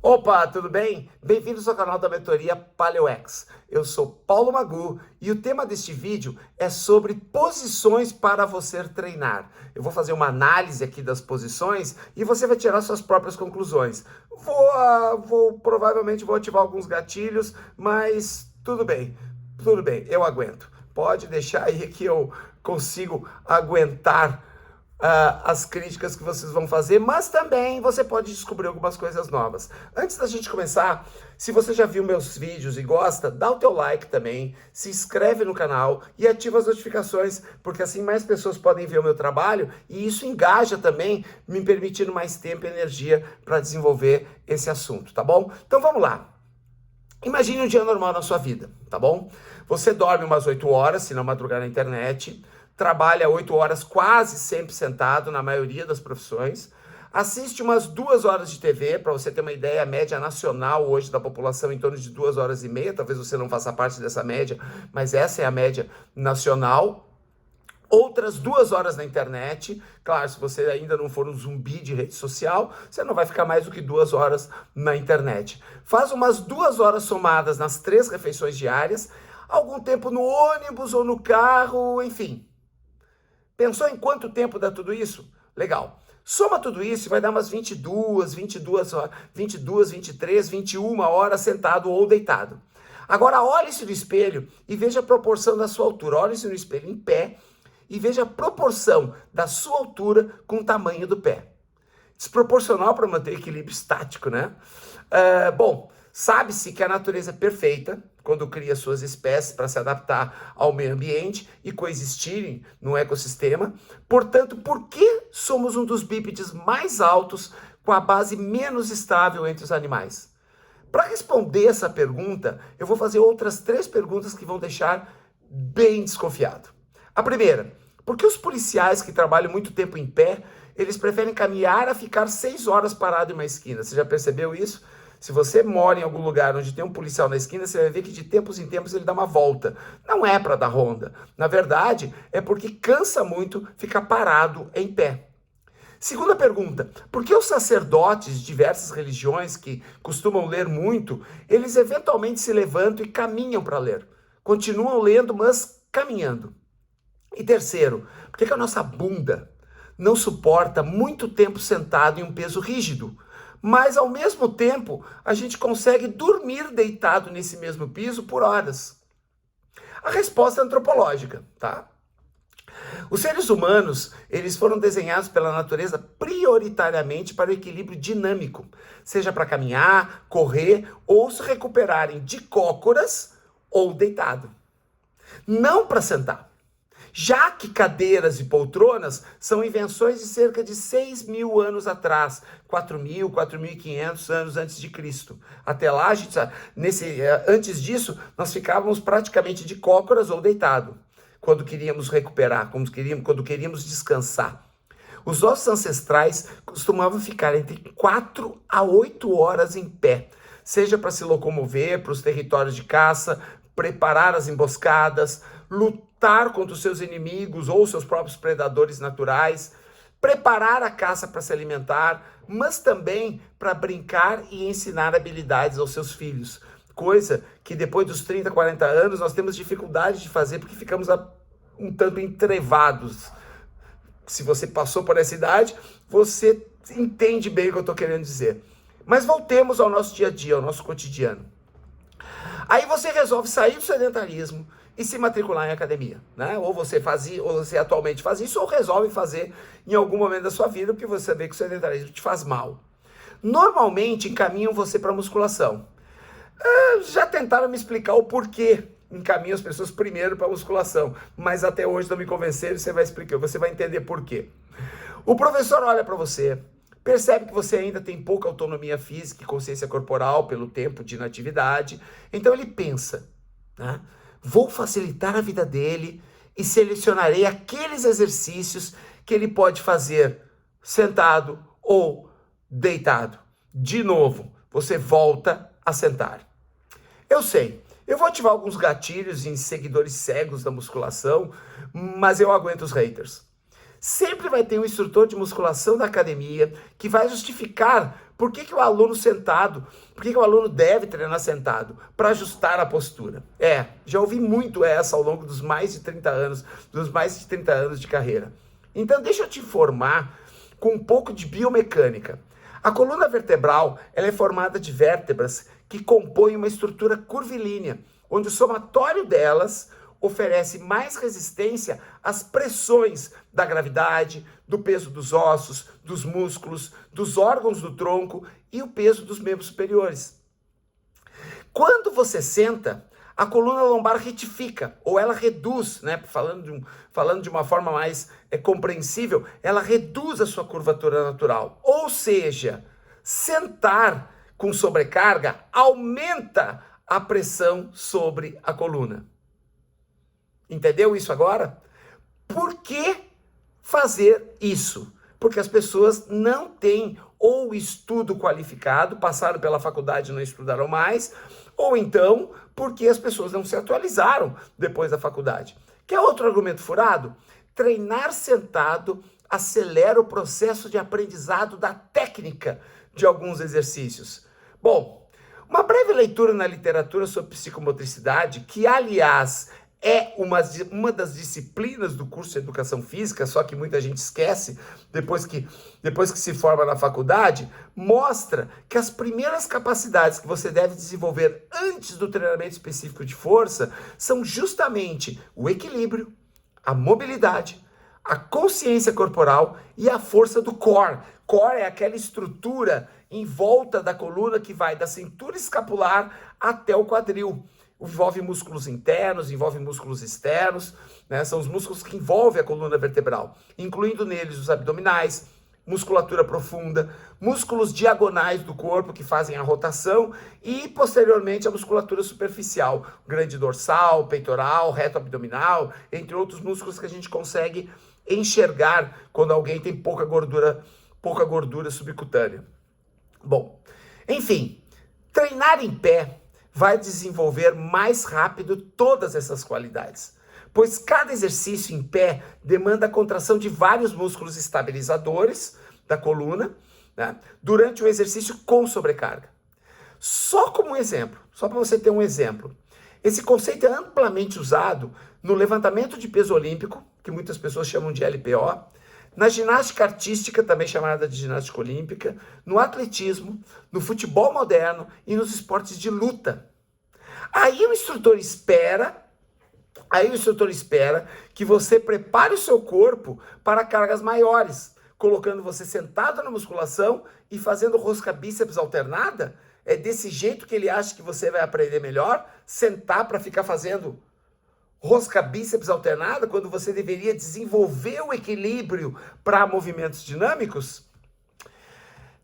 Opa, tudo bem? Bem-vindos ao canal da mentoria PaleoX. Eu sou Paulo Magu e o tema deste vídeo é sobre posições para você treinar. Eu vou fazer uma análise aqui das posições e você vai tirar suas próprias conclusões. Provavelmente vou ativar alguns gatilhos, mas tudo bem, eu aguento. Pode deixar aí que eu consigo aguentar as críticas que vocês vão fazer, mas também você pode descobrir algumas coisas novas. Antes da gente começar, se você já viu meus vídeos e gosta, dá o teu like também, se inscreve no canal e ativa as notificações, porque assim mais pessoas podem ver o meu trabalho e isso engaja também, me permitindo mais tempo e energia para desenvolver esse assunto, tá bom? Então vamos lá. Imagine um dia normal na sua vida, tá bom? Você dorme umas 8 horas, se não madrugar na internet, trabalha 8 horas quase sempre sentado, na maioria das profissões, assiste umas 2 horas de TV, para você ter uma ideia, a média nacional hoje da população em torno de 2 horas e meia, talvez você não faça parte dessa média, mas essa é a média nacional. Outras 2 horas na internet, claro, se você ainda não for um zumbi de rede social, você não vai ficar mais do que 2 horas na internet. Faz umas 2 horas somadas nas 3 refeições diárias, algum tempo no ônibus ou no carro, enfim. Pensou em quanto tempo dá tudo isso? Legal. Soma tudo isso e vai dar umas 22, 23, 21 horas sentado ou deitado. Agora olhe-se no espelho e veja a proporção da sua altura. Olhe-se no espelho em pé e veja a proporção da sua altura com o tamanho do pé. Desproporcional para manter o equilíbrio estático, né? Bom, sabe-se que a natureza é perfeita quando cria suas espécies para se adaptar ao meio ambiente e coexistirem no ecossistema. Portanto, por que somos um dos bípedes mais altos com a base menos estável entre os animais? Para responder essa pergunta, eu vou fazer outras 3 perguntas que vão deixar bem desconfiado. A primeira, por que os policiais que trabalham muito tempo em pé, eles preferem caminhar a ficar 6 horas parado em uma esquina? Você já percebeu isso? Se você mora em algum lugar onde tem um policial na esquina, você vai ver que de tempos em tempos ele dá uma volta. Não é para dar ronda. Na verdade, é porque cansa muito ficar parado em pé. Segunda pergunta, por que os sacerdotes de diversas religiões que costumam ler muito, eles eventualmente se levantam e caminham para ler? Continuam lendo, mas caminhando. E terceiro, por que a nossa bunda não suporta muito tempo sentado em um peso rígido? Mas, ao mesmo tempo, a gente consegue dormir deitado nesse mesmo piso por horas. A resposta é antropológica, tá? Os seres humanos, eles foram desenhados pela natureza prioritariamente para o equilíbrio dinâmico, seja para caminhar, correr ou se recuperarem de cócoras ou deitado. Não para sentar. Já que cadeiras e poltronas são invenções de cerca de 6.000 anos atrás, 4.000, 4.500 anos antes de Cristo. Até lá, antes disso, nós ficávamos praticamente de cócoras ou deitado, quando queríamos recuperar, quando queríamos descansar. Os nossos ancestrais costumavam ficar entre 4 a 8 horas em pé, seja para se locomover para os territórios de caça, preparar as emboscadas, lutar contra os seus inimigos ou seus próprios predadores naturais, preparar a caça para se alimentar, mas também para brincar e ensinar habilidades aos seus filhos. Coisa que depois dos 30, 40 anos nós temos dificuldade de fazer porque ficamos um tanto entrevados. Se você passou por essa idade, você entende bem o que eu estou querendo dizer. Mas voltemos ao nosso dia a dia, ao nosso cotidiano. Aí você resolve sair do sedentarismo e se matricular em academia, né? Ou você atualmente faz isso, ou resolve fazer em algum momento da sua vida, porque você vê que o sedentarismo te faz mal. Normalmente encaminham você para musculação. Já tentaram me explicar o porquê encaminham as pessoas primeiro para musculação, mas até hoje não me convenceram, você vai entender por quê. O professor olha para você, percebe que você ainda tem pouca autonomia física e consciência corporal pelo tempo de inatividade, então ele pensa, né? Vou facilitar a vida dele e selecionarei aqueles exercícios que ele pode fazer sentado ou deitado. De novo, você volta a sentar. Eu sei, eu vou ativar alguns gatilhos em seguidores cegos da musculação, mas eu aguento os haters. Sempre vai ter um instrutor de musculação da academia que vai justificar Por que que o aluno sentado, por que que o aluno deve treinar sentado? Para ajustar a postura. Já ouvi muito essa ao longo dos mais de 30 anos de carreira. Então deixa eu te informar com um pouco de biomecânica. A coluna vertebral, ela é formada de vértebras que compõem uma estrutura curvilínea, onde o somatório delas oferece mais resistência às pressões da gravidade, do peso dos ossos, dos músculos, dos órgãos do tronco e o peso dos membros superiores. Quando você senta, a coluna lombar retifica, ou ela reduz, né? Falando de uma forma mais compreensível, ela reduz a sua curvatura natural. Ou seja, sentar com sobrecarga aumenta a pressão sobre a coluna. Entendeu isso agora? Por que fazer isso? Porque as pessoas não têm ou estudo qualificado, passaram pela faculdade e não estudaram mais, ou então porque as pessoas não se atualizaram depois da faculdade. Quer outro argumento furado? Treinar sentado acelera o processo de aprendizado da técnica de alguns exercícios. Bom, uma breve leitura na literatura sobre psicomotricidade, que aliás é uma das disciplinas do curso de Educação Física, só que muita gente esquece depois que se forma na faculdade, mostra que as primeiras capacidades que você deve desenvolver antes do treinamento específico de força são justamente o equilíbrio, a mobilidade, a consciência corporal e a força do core. Core é aquela estrutura em volta da coluna que vai da cintura escapular até o quadril. Envolve músculos internos, envolve músculos externos, né? São os músculos que envolvem a coluna vertebral, incluindo neles os abdominais, musculatura profunda, músculos diagonais do corpo que fazem a rotação e, posteriormente, a musculatura superficial, grande dorsal, peitoral, reto abdominal, entre outros músculos que a gente consegue enxergar quando alguém tem pouca gordura subcutânea. Bom, enfim, treinar em pé vai desenvolver mais rápido todas essas qualidades, pois cada exercício em pé demanda a contração de vários músculos estabilizadores da coluna, né, durante o exercício com sobrecarga. Só como um exemplo, só para você ter um exemplo, esse conceito é amplamente usado no levantamento de peso olímpico, que muitas pessoas chamam de LPO, na ginástica artística, também chamada de ginástica olímpica, no atletismo, no futebol moderno e nos esportes de luta. Aí o instrutor espera que você prepare o seu corpo para cargas maiores, colocando você sentado na musculação e fazendo rosca bíceps alternada. É desse jeito que ele acha que você vai aprender melhor? Sentar para ficar fazendo rosca bíceps alternada, quando você deveria desenvolver o equilíbrio para movimentos dinâmicos?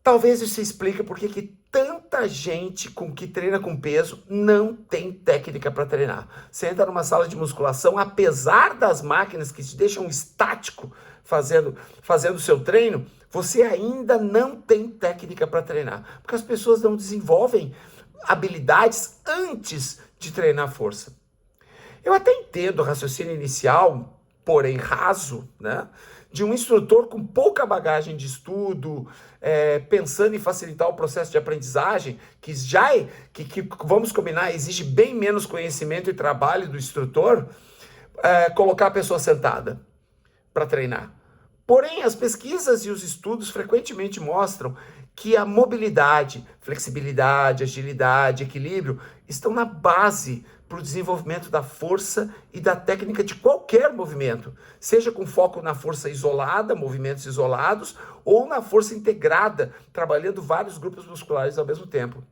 Talvez isso explique por que tanta gente que treina com peso não tem técnica para treinar. Você entra numa sala de musculação, apesar das máquinas que te deixam estático fazendo o seu treino, você ainda não tem técnica para treinar, porque as pessoas não desenvolvem habilidades antes de treinar força. Eu até entendo o raciocínio inicial, porém raso, né, de um instrutor com pouca bagagem de estudo, pensando em facilitar o processo de aprendizagem, que vamos combinar, exige bem menos conhecimento e trabalho do instrutor, colocar a pessoa sentada para treinar. Porém, as pesquisas e os estudos frequentemente mostram que a mobilidade, flexibilidade, agilidade, equilíbrio estão na base para o desenvolvimento da força e da técnica de qualquer movimento, seja com foco na força isolada, movimentos isolados, ou na força integrada, trabalhando vários grupos musculares ao mesmo tempo.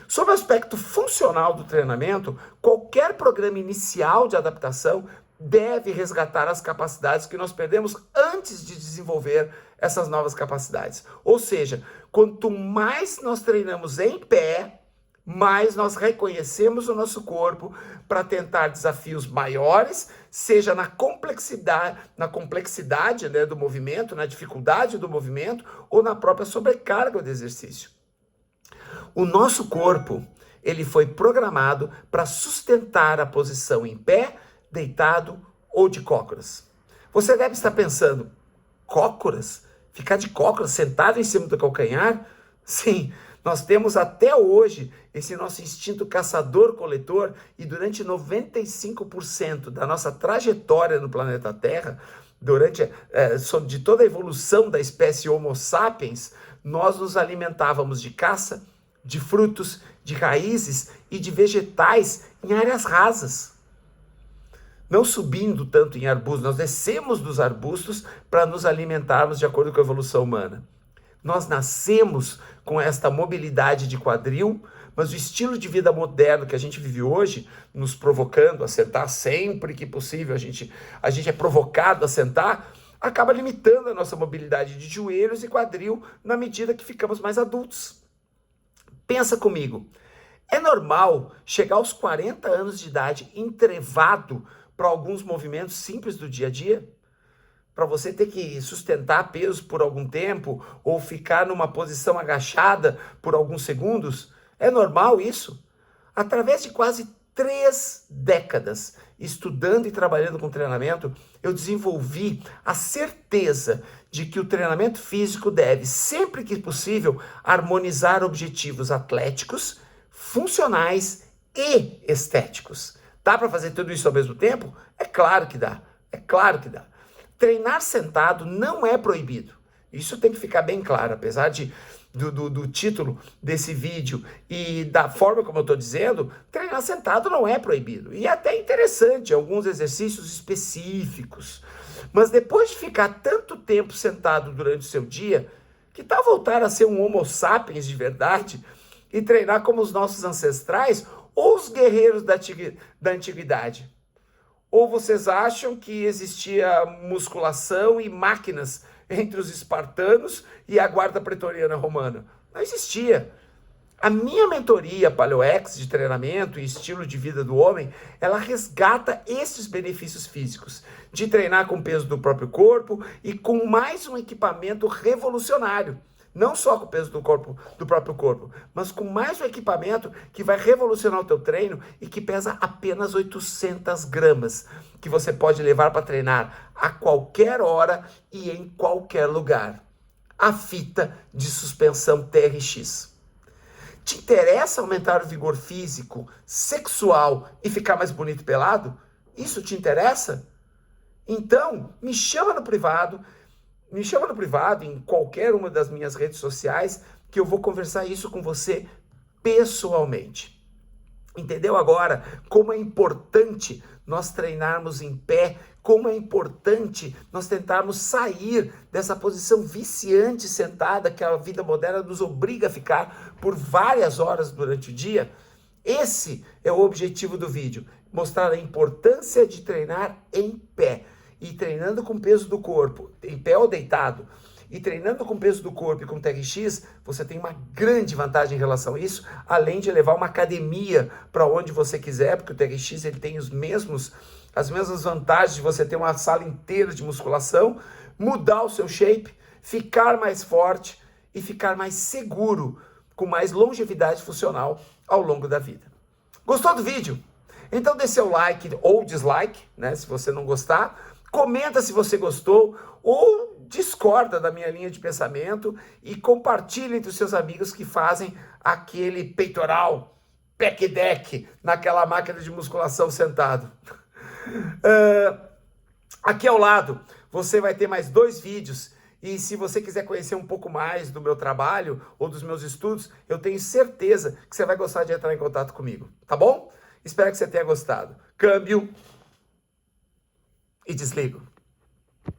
Sob o aspecto funcional do treinamento, qualquer programa inicial de adaptação deve resgatar as capacidades que nós perdemos antes de desenvolver essas novas capacidades. Ou seja, quanto mais nós treinamos em pé, mais nós reconhecemos o nosso corpo para tentar desafios maiores, seja na complexidade, né, do movimento, na dificuldade do movimento ou na própria sobrecarga do exercício. O nosso corpo, ele foi programado para sustentar a posição em pé, deitado ou de cócoras. Você deve estar pensando, cócoras? Ficar de cócoras, sentado em cima do calcanhar? Sim, nós temos até hoje esse nosso instinto caçador-coletor e durante 95% da nossa trajetória no planeta Terra, de toda a evolução da espécie Homo sapiens, nós nos alimentávamos de caça, de frutos, de raízes e de vegetais em áreas rasas. Não subindo tanto em arbustos, nós descemos dos arbustos para nos alimentarmos de acordo com a evolução humana. Nós nascemos com esta mobilidade de quadril, mas o estilo de vida moderno que a gente vive hoje, nos provocando a sentar sempre que possível, a gente é provocado a sentar, acaba limitando a nossa mobilidade de joelhos e quadril na medida que ficamos mais adultos. Pensa comigo, é normal chegar aos 40 anos de idade entrevado para alguns movimentos simples do dia a dia? Para você ter que sustentar peso por algum tempo ou ficar numa posição agachada por alguns segundos? É normal isso? Através de quase 3 décadas estudando e trabalhando com treinamento, eu desenvolvi a certeza de que o treinamento físico deve, sempre que possível, harmonizar objetivos atléticos, funcionais e estéticos. Dá para fazer tudo isso ao mesmo tempo? É claro que dá. É claro que dá. Treinar sentado não é proibido. Isso tem que ficar bem claro, apesar do título desse vídeo e da forma como eu estou dizendo, treinar sentado não é proibido. E é até interessante, alguns exercícios específicos. Mas depois de ficar tanto tempo sentado durante o seu dia, que tal voltar a ser um Homo sapiens de verdade e treinar como os nossos ancestrais ou os guerreiros da antiguidade? Ou vocês acham que existia musculação e máquinas entre os espartanos e a guarda pretoriana romana? Não existia. A minha mentoria PaleoX de treinamento e estilo de vida do homem, ela resgata esses benefícios físicos, de treinar com o peso do próprio corpo e com mais um equipamento revolucionário. Não só com o peso do próprio corpo, mas com mais um equipamento que vai revolucionar o teu treino e que pesa apenas 800 gramas, que você pode levar para treinar a qualquer hora e em qualquer lugar. A fita de suspensão TRX. Te interessa aumentar o vigor físico, sexual e ficar mais bonito pelado? Isso te interessa? Então, me chama no privado em qualquer uma das minhas redes sociais, que eu vou conversar isso com você pessoalmente. Entendeu agora como é importante nós treinarmos em pé, como é importante nós tentarmos sair dessa posição viciante sentada que a vida moderna nos obriga a ficar por várias horas durante o dia? Esse é o objetivo do vídeo, mostrar a importância de treinar em pé. E treinando com o peso do corpo, em pé ou deitado, e treinando com o peso do corpo e com TRX, você tem uma grande vantagem em relação a isso, além de levar uma academia para onde você quiser, porque o TRX ele tem as mesmas vantagens de você ter uma sala inteira de musculação, mudar o seu shape, ficar mais forte e ficar mais seguro, com mais longevidade funcional ao longo da vida. Gostou do vídeo? Então dê seu like ou dislike, né, se você não gostar. Comenta se você gostou ou discorda da minha linha de pensamento e compartilhe entre os seus amigos que fazem aquele peitoral, pec deck, naquela máquina de musculação sentado. Aqui ao lado você vai ter mais 2 vídeos e se você quiser conhecer um pouco mais do meu trabalho ou dos meus estudos, eu tenho certeza que você vai gostar de entrar em contato comigo, tá bom? Espero que você tenha gostado. Câmbio e desligo.